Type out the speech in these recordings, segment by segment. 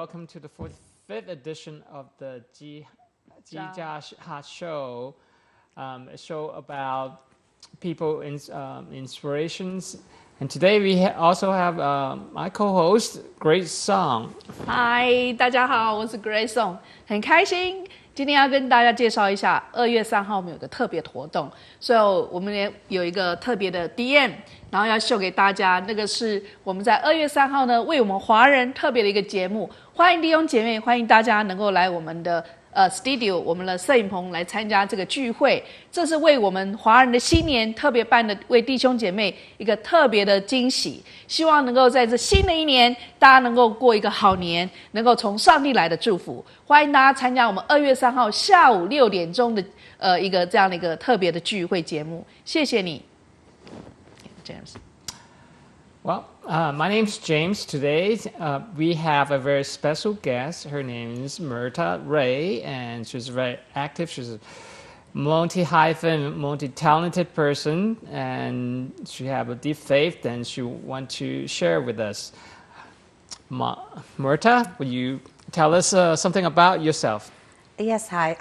welcome to the 45th edition of the Cashapp show, a show about people inspirations. And today we also have my co-host, Grace Song. Hi， 大家好，我是 Grace Song， 很开心今天要跟大家介绍一下2月3号我们有个特别的活动，所以我们也有一个特别的 DM， 然后要秀给大家，那个是我们在2月3号呢为我们华人特别的一个节目，欢迎弟兄姐妹，欢迎大家能够来我们的studio 我们的摄影棚来参加这个聚会，这是为我们华人的新年特别办的，为弟兄姐妹一个特别的惊喜，希望能够在这新的一年大家能够过一个好年，能够从上帝来的祝福，欢迎大家参加我们2月3号下午6点钟的一个这样的一个特别的聚会节目，谢谢你 James。 Well, my name's James. Today we have a very special guest. Her name is Myrta Ray, and she's very active. She's a multi-talented person, and she has a deep faith, and she wants to share with us. Myrta, will you tell us something about yourself? Yes, hi.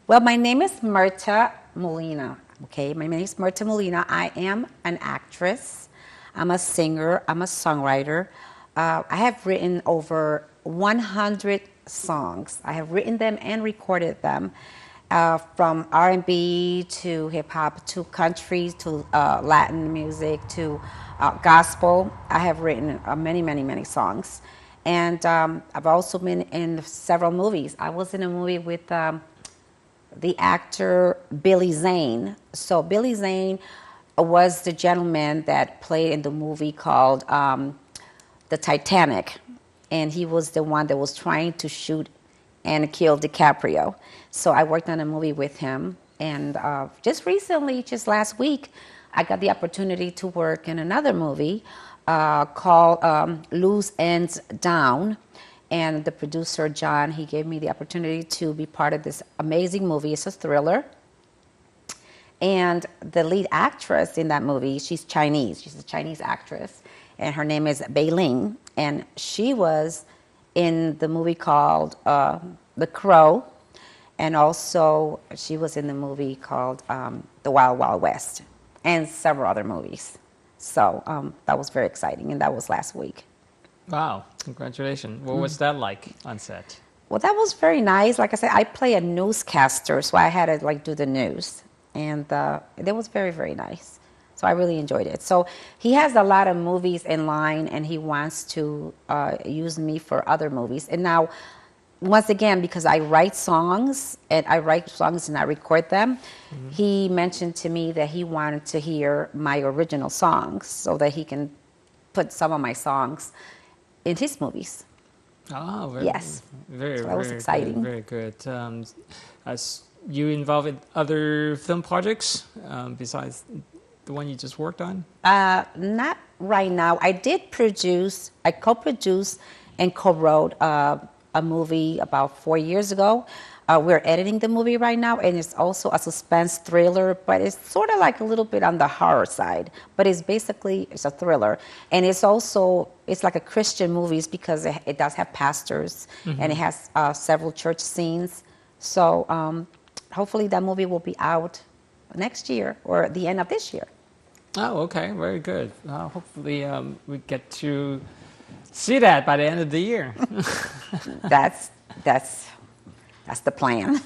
Well, my name is Myrta Molina. Okay, my name is Myrta Molina. I am an actress. I'm a singer, I'm a songwriter. I have written over 100 songs. I have written them and recorded them, from R&B to hip-hop to country to Latin music to gospel. I have written many songs. And I've also been in several movies. I was in a movie with the actor Billy Zane. So Billy Zane was the gentleman that played in the movie called The Titanic, and he was the one that was trying to shoot and kill DiCaprio. So I worked on a movie with him, and just recently, just last week, I got the opportunity to work in another movie called Loose Ends Down, and the producer, John, he gave me the opportunity to be part of this amazing movie. It's a thriller. And the lead actress in that movie, she's Chinese. She's a Chinese actress. And her name is Bei Ling. And she was in the movie called The Crow. And also, she was in the movie called The Wild Wild West. And several other movies. So that was very exciting. And that was last week. Wow. Congratulations. What was that like on set? Well, that was very nice. Like I said, I play a newscaster. So I had to do the news. And it was very nice. So I really enjoyed it. So he has a lot of movies in line, and he wants to use me for other movies. And now, once again, because I write songs and I record them, he mentioned to me that he wanted to hear my original songs so that he can put some of my songs in his movies. Oh, very, yes. Very, so that was very exciting. Good, very good. You involved in other film projects besides the one you just worked on? Not right now. I co-produced and co-wrote a movie about 4 years ago. We're editing the movie right now, and it's also a suspense thriller, but it's sort of like a little bit on the horror side. But it's a thriller. And it's like a Christian movie because it does have pastors, and it has several church scenes. So hopefully that movie will be out next year or the end of this year. Oh, okay. Very good. Hopefully we get to see that by the end of the year. That's the plan.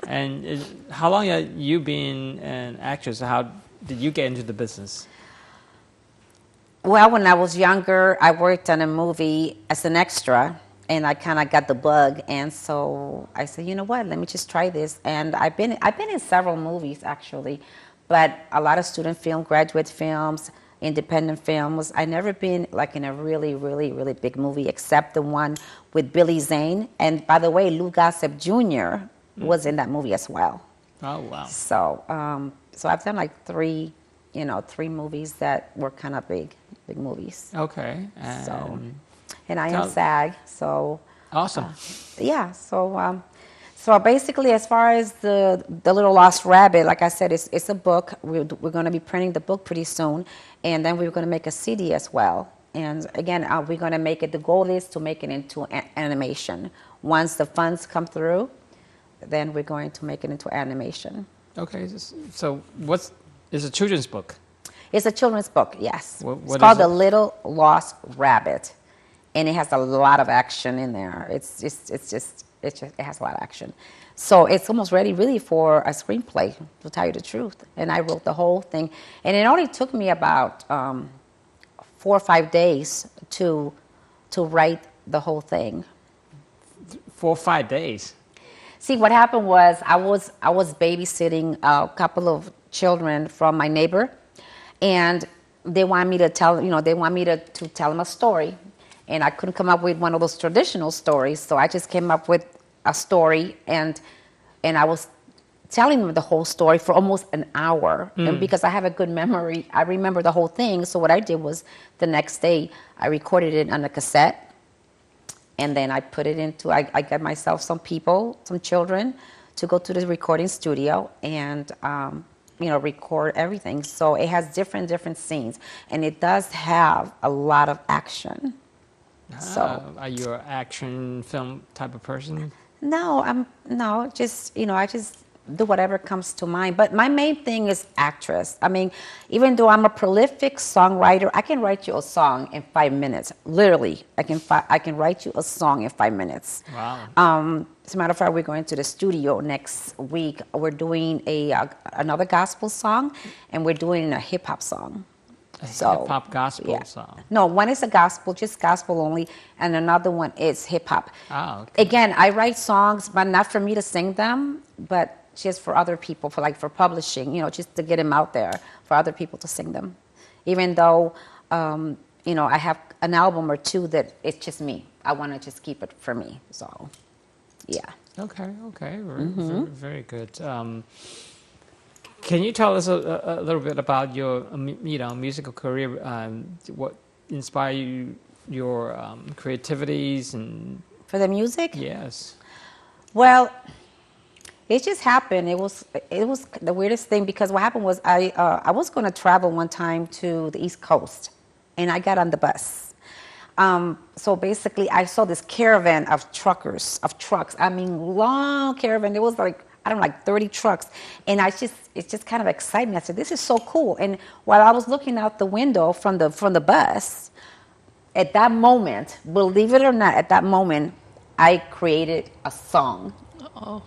And how long have you been an actress? How did you get into the business? Well, when I was younger, I worked on a movie as an extra. And I kind of got the bug, and so I said, you know what? Let me just try this. And I've been in several movies actually, but a lot of student film, graduate films, independent films. I never been like in a really big movie except the one with Billy Zane. And by the way, Lou Gossett Jr. was in that movie as well. Oh wow! So I've done like three movies that were kind of big movies. Okay. And I am SAG, so awesome. So basically, as far as the Little Lost Rabbit, like I said, it's a book. We're going to be printing the book pretty soon, and then we're going to make a CD as well. And again, we're going to make it, the goal is to make it into animation. Once the funds come through, then we're going to make it into animation. Okay, so it's a children's book? It's a children's book, yes. What it's called is The Little Lost Rabbit, and it has a lot of action in there. It has a lot of action. So it's almost ready really for a screenplay, to tell you the truth. And I wrote the whole thing. And it only took me about 4 or 5 days to write the whole thing. 4 or 5 days? See, what happened was I was babysitting a couple of children from my neighbor, and they wanted me to tell them a story. And I couldn't come up with one of those traditional stories, so I just came up with a story, and I was telling them the whole story for almost an hour. And because I have a good memory, I remember the whole thing. So what I did was the next day I recorded it on a cassette, and then I put it into, I got myself some children to go to the recording studio and record everything. So it has different scenes, and it does have a lot of action. So are you an action film type of person? No, I just do whatever comes to mind. But my main thing is actress. I mean, even though I'm a prolific songwriter, I can write you a song in 5 minutes. Literally, I can write you a song in 5 minutes. Wow. As a matter of fact, we're going to the studio next week. We're doing another gospel song, and we're doing a hip hop song. Hip hop gospel song. No, one is a gospel, just gospel only, and another one is hip hop. Oh, okay. Again, I write songs, but not for me to sing them, but just for other people, for publishing, just to get them out there for other people to sing them. Even though, I have an album or two that it's just me. I want to just keep it for me. So, yeah. Okay. Very good. Can you tell us a little bit about your musical career? What inspired your creativities and for the music? Yes. Well, it just happened. It was the weirdest thing, because what happened was I was going to travel one time to the East Coast, and I got on the bus. So basically, I saw this caravan of trucks. I mean, long caravan. It was like 30 trucks. And it just kind of excited me. I said, this is so cool. And while I was looking out the window from the bus, at that moment, believe it or not, at that moment, I created a song. Oh.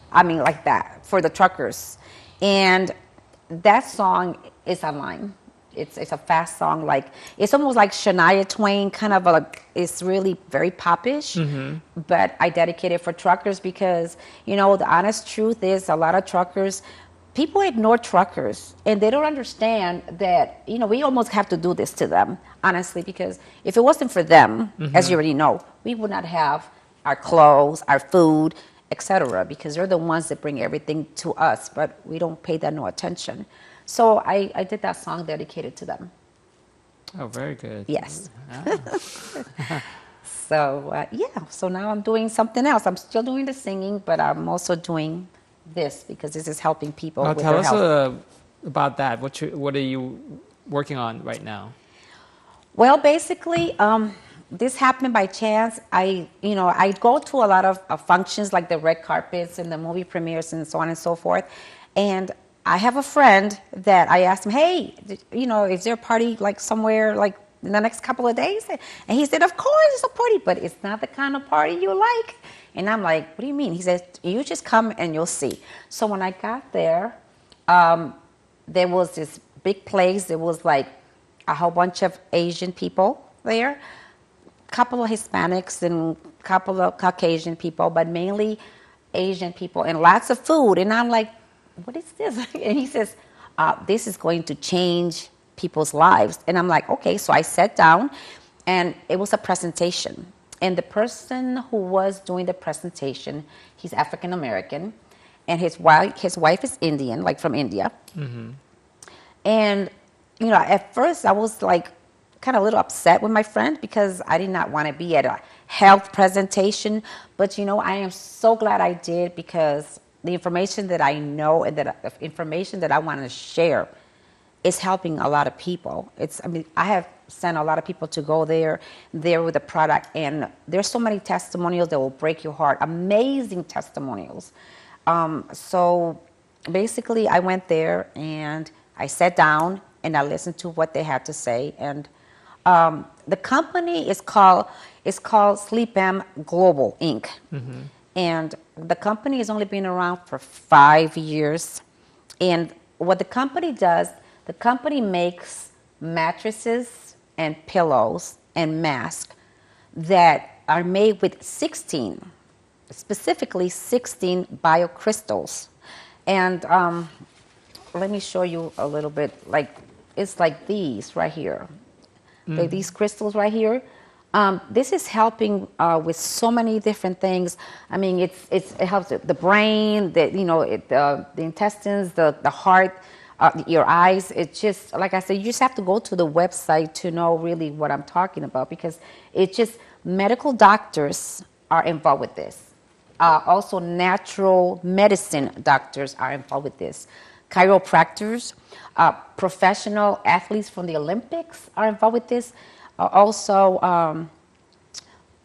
I mean, like that, for the truckers. And that song is online. It's a fast song. It's almost like Shania Twain, kind of it's really very popish. Mm-hmm. But I dedicate it for truckers because, the honest truth is a lot of truckers, people ignore truckers, and they don't understand that, we almost have to do this to them, honestly, because if it wasn't for them, as you already know, we would not have our clothes, our food, etc., because they're the ones that bring everything to us, but we don't pay that no attention. So I did that song dedicated to them. Oh, very good. Yes. So, so now I'm doing something else. I'm still doing the singing, but I'm also doing this because this is helping people with their health. Tell us about that. What are you working on right now? Well, basically, this happened by chance. I go to a lot of functions like the red carpets and the movie premieres and so on and so forth. And I have a friend that I asked him, hey, is there a party somewhere in the next couple of days? And he said, of course it's a party, but it's not the kind of party you like. And I'm like, what do you mean? He says, you just come and you'll see. So when I got there, there was this big place. There was a whole bunch of Asian people there, a couple of Hispanics and a couple of Caucasian people, but mainly Asian people, and lots of food. And I'm like, what is this? And he says, this is going to change people's lives. And I'm like, okay. So I sat down, and it was a presentation. And the person who was doing the presentation, he's African American, and his wife is Indian, from India. Mm-hmm. And at first I was kind of a little upset with my friend because I did not want to be at a health presentation. But I am so glad I did, because the information that I know and the information that I want to share is helping a lot of people. I have send a lot of people to go there with the product. And there's so many testimonials that will break your heart. Amazing testimonials. So basically, I went there and I sat down and I listened to what they had to say. And the company is called Sleep-M Global Inc. Mm-hmm. And the company has only been around for 5 years. And what the company does, the company makes mattresses and pillows and masks that are made with specifically 16 biocrystals. And let me show you a little bit. It's like these right here. These crystals right here. This is helping with so many different things. I mean, it helps the brain, the intestines, the heart, your eyes. It's just, like I said, you just have to go to the website to know really what I'm talking about, because it's just medical doctors are involved with this. Also, natural medicine doctors are involved with this. Chiropractors, professional athletes from the Olympics are involved with this. Also,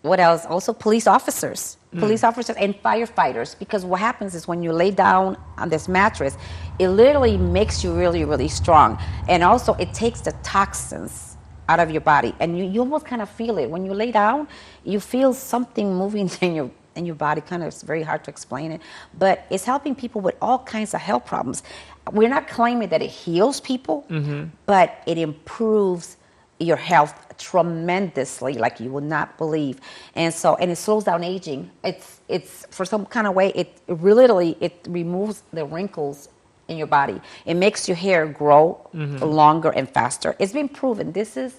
what else? Also, police officers and firefighters. Because what happens is when you lay down on this mattress, it literally makes you really, really strong. And also, it takes the toxins out of your body. And you almost kind of feel it. When you lay down, you feel something moving in your body. Kind of, it's very hard to explain it. But it's helping people with all kinds of health problems. We're not claiming that it heals people, but it improves your health tremendously, like you would not believe. And it slows down aging. It's for some kind of way, it removes the wrinkles in your body. It makes your hair grow longer and faster. It's been proven. This is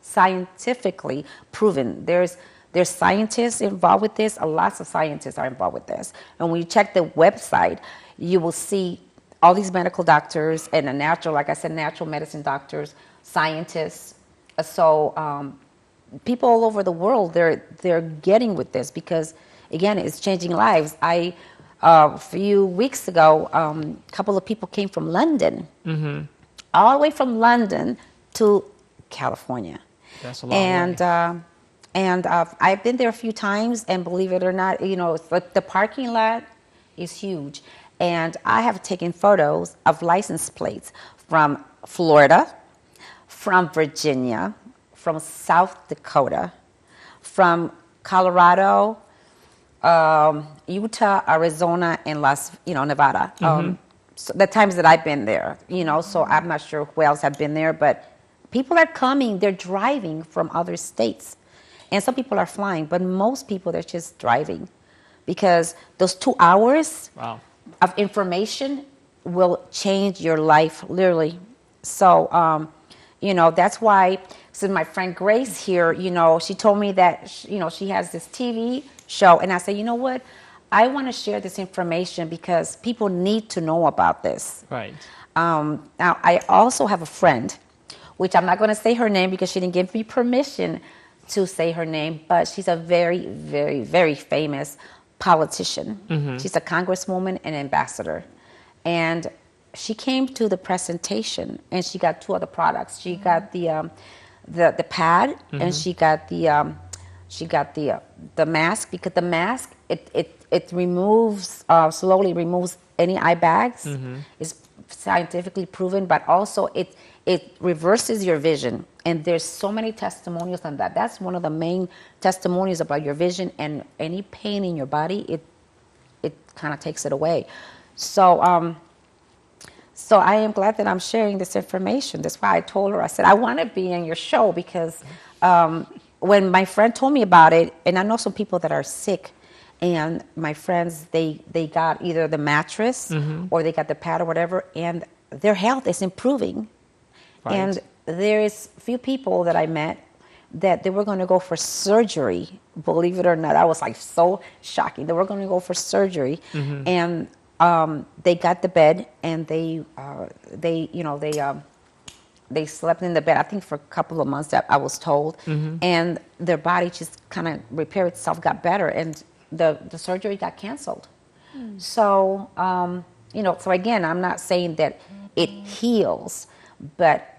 scientifically proven. There's scientists involved with this. Lots of scientists are involved with this. And when you check the website, you will see all these medical doctors and natural medicine doctors, scientists. So people all over the world, they're getting with this because, again, it's changing lives. A few weeks ago, a couple of people came from London, all the way from London to California. That's a long way. And I've been there a few times, and believe it or not, it's like the parking lot is huge. And I have taken photos of license plates from Florida, from Virginia, from South Dakota, from Colorado, Utah, Arizona, and Nevada. So the times that I've been there, so I'm not sure who else have been there, but people are coming. They're driving from other states, and some people are flying, but most people, they're just driving, because those 2 hours of information will change your life, literally. So, that's why. So my friend Grace here, she told me that, she has this TV show. And I said, you know what? I want to share this information because people need to know about this. Right. Now, I also have a friend, which I'm not going to say her name because she didn't give me permission to say her name, but she's a very, very, very famous politician. She's a congresswoman and ambassador. And she came to the presentation and she got 2 other products. She got the pad and she got the mask, because the mask it removes slowly removes any eye bags. It's scientifically proven, but also it reverses your vision. And there's so many testimonials on that. That's one of the main testimonials about your vision, and any pain in your body, it kind of takes it away. So I am glad that I'm sharing this information. That's why I told her, I said, I want to be in your show, because when my friend told me about it, and I know some people that are sick, and my friends, they got either the mattress or they got the pad or whatever, and their health is improving. Right. And there is few people that I met that they were going to go for surgery. Believe it or not, I was like so shocking. They were going to go for surgery, and they got the bed, and they slept in the bed, I think for a couple of months, that I was told, and their body just kind of repaired itself, got better, and the surgery got canceled. So, so again, I'm not saying that it heals, but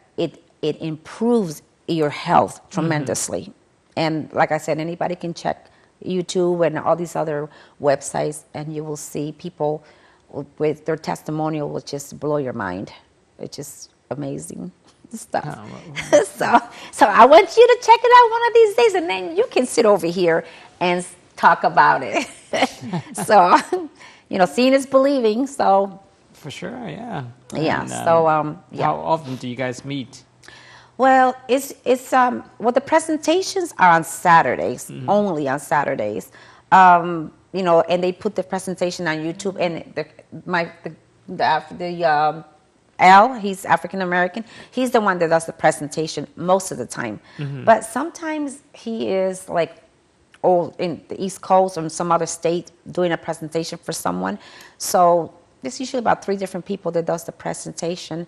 it improves your health tremendously. And like I said, anybody can check YouTube and all these other websites, and you will see people with their testimonial will just blow your mind. It's just amazing stuff. So I want you to check it out one of these days, and then you can sit over here and talk about it. So, seeing is believing. So for sure, yeah. Yeah. And, yeah. How often do you guys meet? Well, the presentations are on Saturdays, only on Saturdays. And they put the presentation on YouTube, and Al, he's African American. He's the one that does the presentation most of the time. But sometimes he is like in the East Coast or in some other state doing a presentation for someone. So there's usually about 3 different people that does the presentation.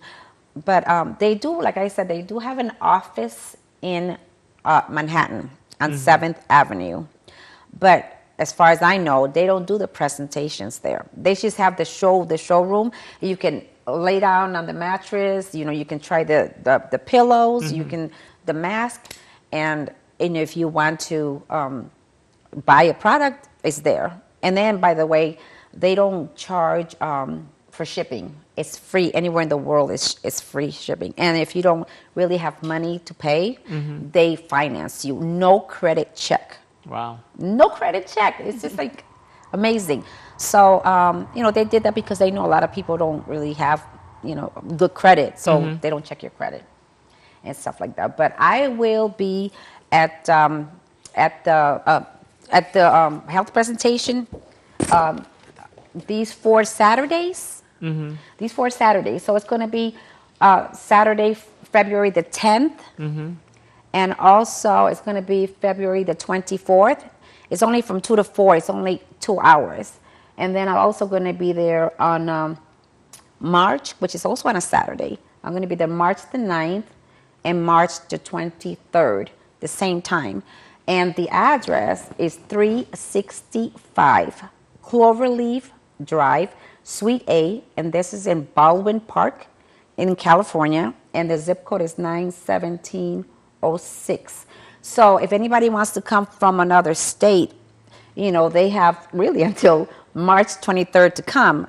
But they do, like I said, they do have an office in Manhattan on 7th Avenue. But as far as I know, they don't do the presentations there. They just have the showroom. You can lay down on the mattress. You can try the pillows. You can the mask, and if you want to buy a product, it's there. And then, by the way, they don't charge for shipping. It's free anywhere in the world. It's free shipping. And if you don't really have money to pay, they finance you. No credit check. Wow. No credit check. It's just like amazing. So, they did that because they know a lot of people don't really have, good credit. So they don't check your credit and stuff like that. But I will be at the health presentation these 4 Saturdays. These 4 Saturdays. So it's going to be Saturday, February the 10th. And also it's going to be February the 24th. It's only from 2 to 4. It's only 2 hours. And then I'm also going to be there on March, which is also on a Saturday. I'm going to be there March the 9th and March the 23rd, the same time. And the address is 365 Cloverleaf Drive, Suite A, and this is in Baldwin Park in California, and the zip code is 91706. So if anybody wants to come from another state, they have really until March 23rd to come.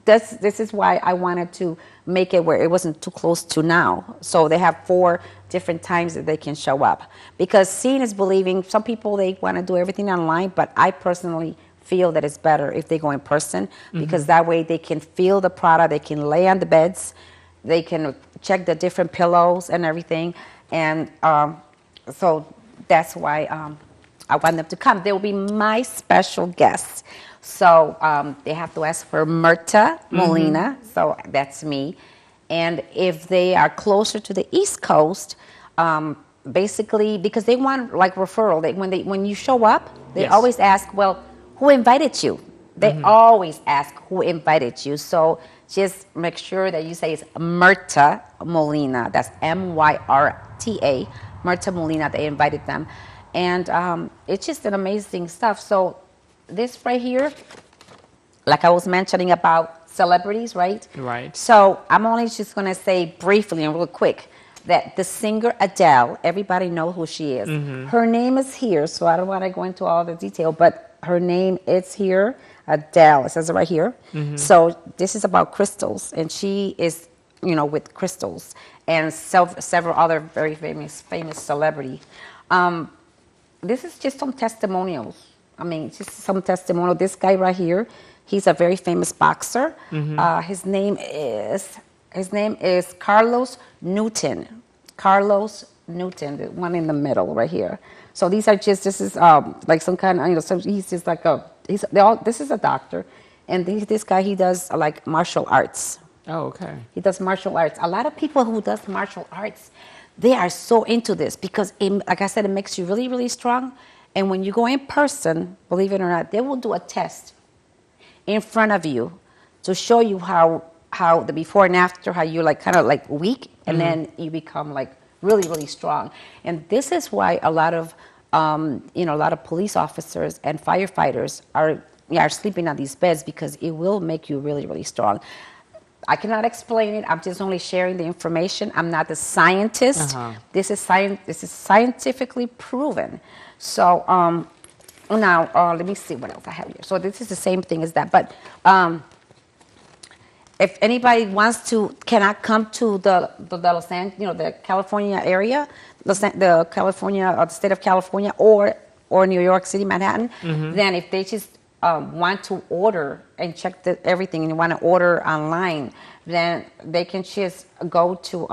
This is why I wanted to make it where it wasn't too close to now. So they have 4 different times that they can show up. Because seeing is believing. Some people, they want to do everything online, but I personally feel that it's better if they go in person, because that way they can feel the product, they can lay on the beds, they can check the different pillows and everything. And so that's why I want them to come. They will be my special guests. So they have to ask for Myrta Molina, so that's me. And if they are closer to the East Coast, basically, because they want like referral, when you show up, they always ask, well, who invited you? They always ask who invited you. So just make sure that you say it's Myrta Molina. That's Myrta, Myrta Molina. They invited them. And it's just an amazing stuff. So this right here, like I was mentioning about celebrities, right? Right. So I'm only just going to say briefly and real quick that the singer Adele, everybody knows who she is. Her name is here, so I don't want to go into all the detail, but her name is here, Adele. It says it right here. So this is about crystals, and she is, with crystals and several other very famous celebrity. This is just some testimonials. I mean, just some testimonial. This guy right here, he's a very famous boxer. His name is Carlos Newton. Carlos Newton, the one in the middle right here. So this is like some kind of, so he's just like this is a doctor. And this guy, he does like martial arts. Oh, okay. He does martial arts. A lot of people who does martial arts, they are so into this because, like I said, it makes you really, really strong. And when you go in person, believe it or not, they will do a test in front of you to show you how the before and after, how you're like kind of like weak, and then you become like really, really strong. And this is why a lot of police officers and firefighters are sleeping on these beds, because it will make you really, really strong. I cannot explain it. I'm just only sharing the information. I'm not the scientist. This is scientifically proven. So now let me see what else I have here. So this is the same thing as that. But if anybody cannot come to the Los Angeles, the California area, the California, or the state of California, or New York City, Manhattan, then if they just want to order and check everything and you want to order online, then they can just go to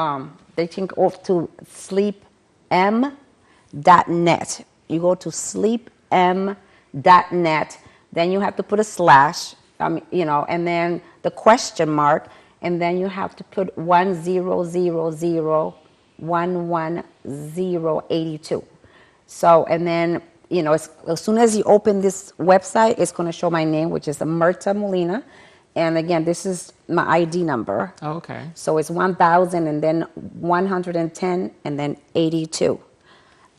sleepm.net. You go to sleepm.net. Then you have to put a slash, and then the question mark, and then you have to put 1000118082. So, and then as soon as you open this website, it's going to show my name, which is Myrta Molina. And again, this is my ID number. Oh, okay. So it's 1000 and then 110 and then 82.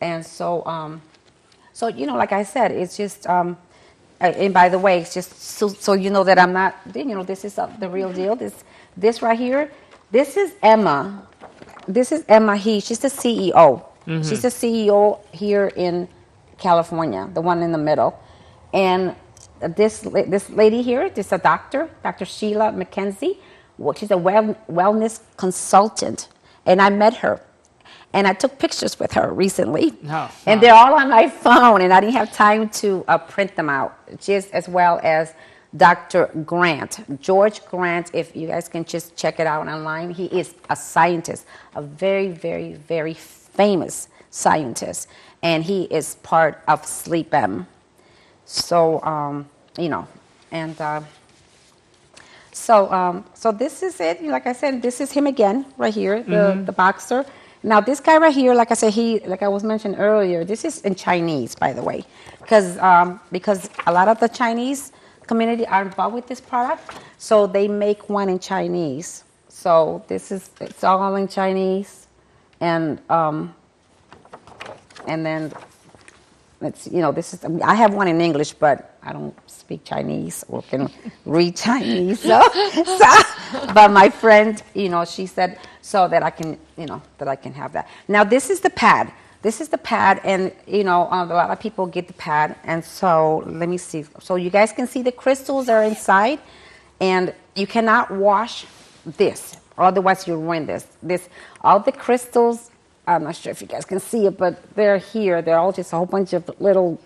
And so, like I said, it's just, and by the way, it's just so you know that I'm not, this is the real deal. This right here, this is Emma. This is Emma she's the CEO. She's the CEO here in California, the one in the middle. And this lady here, this is a doctor, Dr. Sheila McKenzie. She's a wellness consultant. And I met her. And I took pictures with her recently. And they're all on my phone. And I didn't have time to print them out. Just as well as Dr. Grant, George Grant, if you guys can just check it out online. He is a scientist, a very, very, very famous scientist. And he is part of SleepM. So, so this is it. Like I said, this is him again, right here, the boxer. Now, this guy right here, like I said, like I was mentioned earlier, this is in Chinese, by the way, because a lot of the Chinese community are involved with this product, so they make one in Chinese. So it's all in Chinese, and then I have one in English, but I don't speak Chinese or can read Chinese. But my friend, she said so that I can have that. Now this is the pad. And a lot of people get the pad. And so let me see. So you guys can see the crystals are inside, and you cannot wash this, otherwise you ruin this. All the crystals. I'm not sure if you guys can see it, but they're here. They're all just a whole bunch of little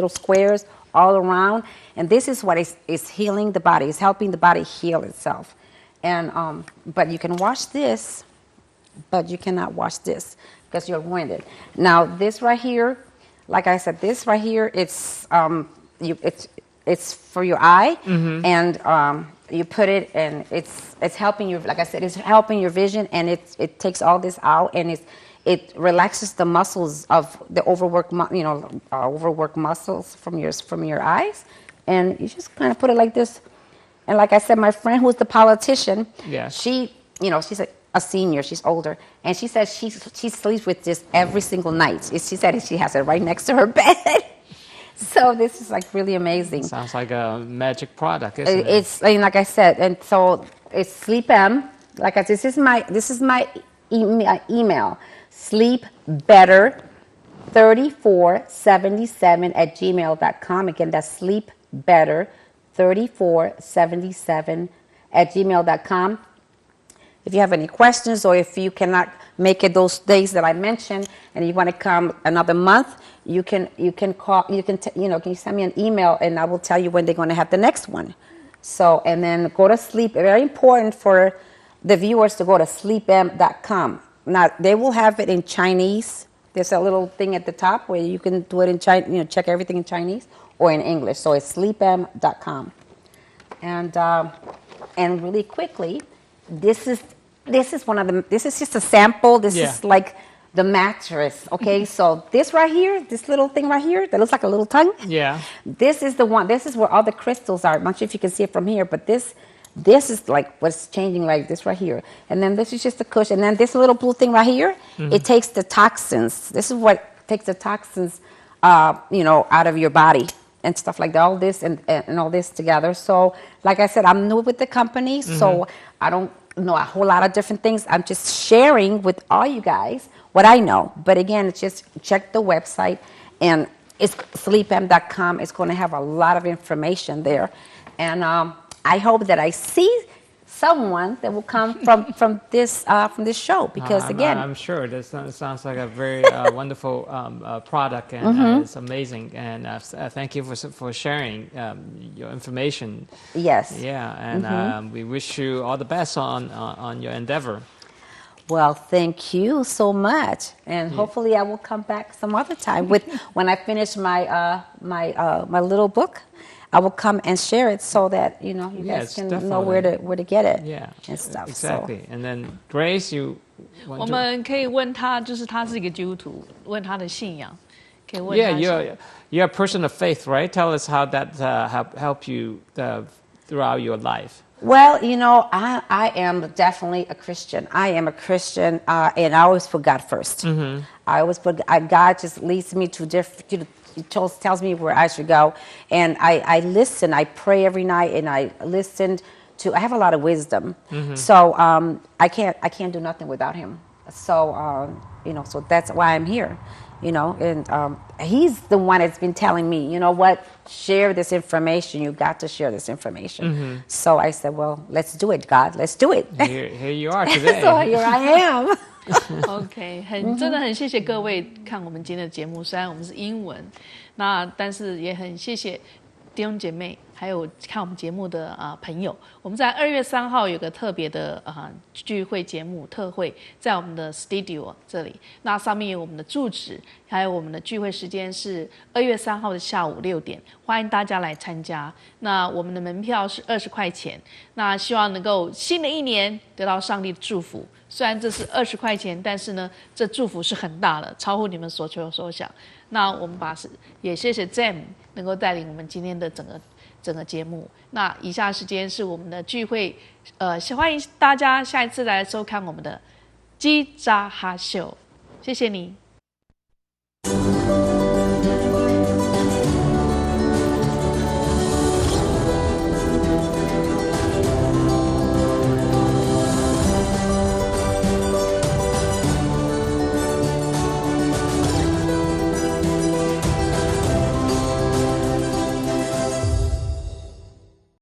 squares all around. And this is what is healing the body. It's helping the body heal itself. And but you can wash this, but you cannot wash this because you'll ruin it. Now this right here, like I said, this right here, it's for your eye, and you put it, and it's helping you. Like I said, it's helping your vision, and it takes all this out, and it relaxes the muscles of the overworked muscles from your eyes, and you just kind of put it like this. And like I said, my friend who's the politician, she's a senior, she's older, and she says she sleeps with this every single night. She said she has it right next to her bed. So this is like really amazing. Sounds like a magic product, isn't it? It's like I said, and so it's SleepM. Like I said, this is my email. sleepbetter3477@gmail.com. Again, that's sleepbetter3477@gmail.com. If you have any questions, or if you cannot make it those days that I mentioned, and you want to come another month, you can call. Can you send me an email, and I will tell you when they're going to have the next one. So, and then go to sleep. Very important for the viewers to go to sleepm.com. Now, they will have it in Chinese. There's a little thing at the top where you can do it in Chinese, check everything in Chinese, or in English. So it's sleepm.com. And really quickly, this is one of the. This is just a sample. This is like the mattress. Okay, so this right here, this little thing right here that looks like a little tongue. Yeah. This is the one. This is where all the crystals are. I'm not sure if you can see it from here, but this is like what's changing, like this right here. And then this is just a cushion. And then this little blue thing right here, it takes the toxins. This is what takes the toxins, out of your body. and stuff like that, all this and all this together. So, like I said, I'm new with the company, so I don't know a whole lot of different things. I'm just sharing with all you guys what I know. But again, it's just check the website, and it's sleepm.com. It's going to have a lot of information there, and I hope that I see someone that will come from this show, because again, I'm sure this sounds like a very wonderful product, and it's amazing. And thank you for sharing your information. Yes. Yeah, and we wish you all the best on your endeavor. Well, thank you so much, and hopefully I will come back some other time when I finish my my little book. I will come and share it so that you guys can know where to get it. Yeah, and stuff. Exactly. And then Grace, you want to... 我们可以问他，就是他是一个基督徒，问他的信仰，可以问他。Yeah, you're a person of faith, right? Tell us how that help you throughout your life. Well, I am definitely a Christian. I am a Christian, and I always put God first. I always put God just leads me to different. He tells me where I should go, and I listen. I pray every night, and I listened to. I have a lot of wisdom, so I can't do nothing without him. So so that's why I'm here, and he's the one that's been telling me, share this information. You got to share this information. So I said, well, let's do it, God. Let's do it. Here you are today. So here I am. OK， 真的很谢谢各位看我们今天的节目，虽然我们是英文，但是也很谢谢弟兄姐妹，还有看我们节目的朋友。我们在2月3号有个特别的聚会节目特会，在我们的 studio 这里，那上面有我们的住址，还有我们的聚会时间是2月3号的下午6点，欢迎大家来参加。那我们的门票是20块钱，那希望能够新的一年得到上帝的祝福。虽然这是20块钱，但是呢，这祝福是很大的，超乎你们所求所想。那我们也谢谢 Zelle 能够带领我们今天的整个节目。那以下时间是我们的聚会，欢迎大家下一次来收看我们的基扎哈秀，谢谢你。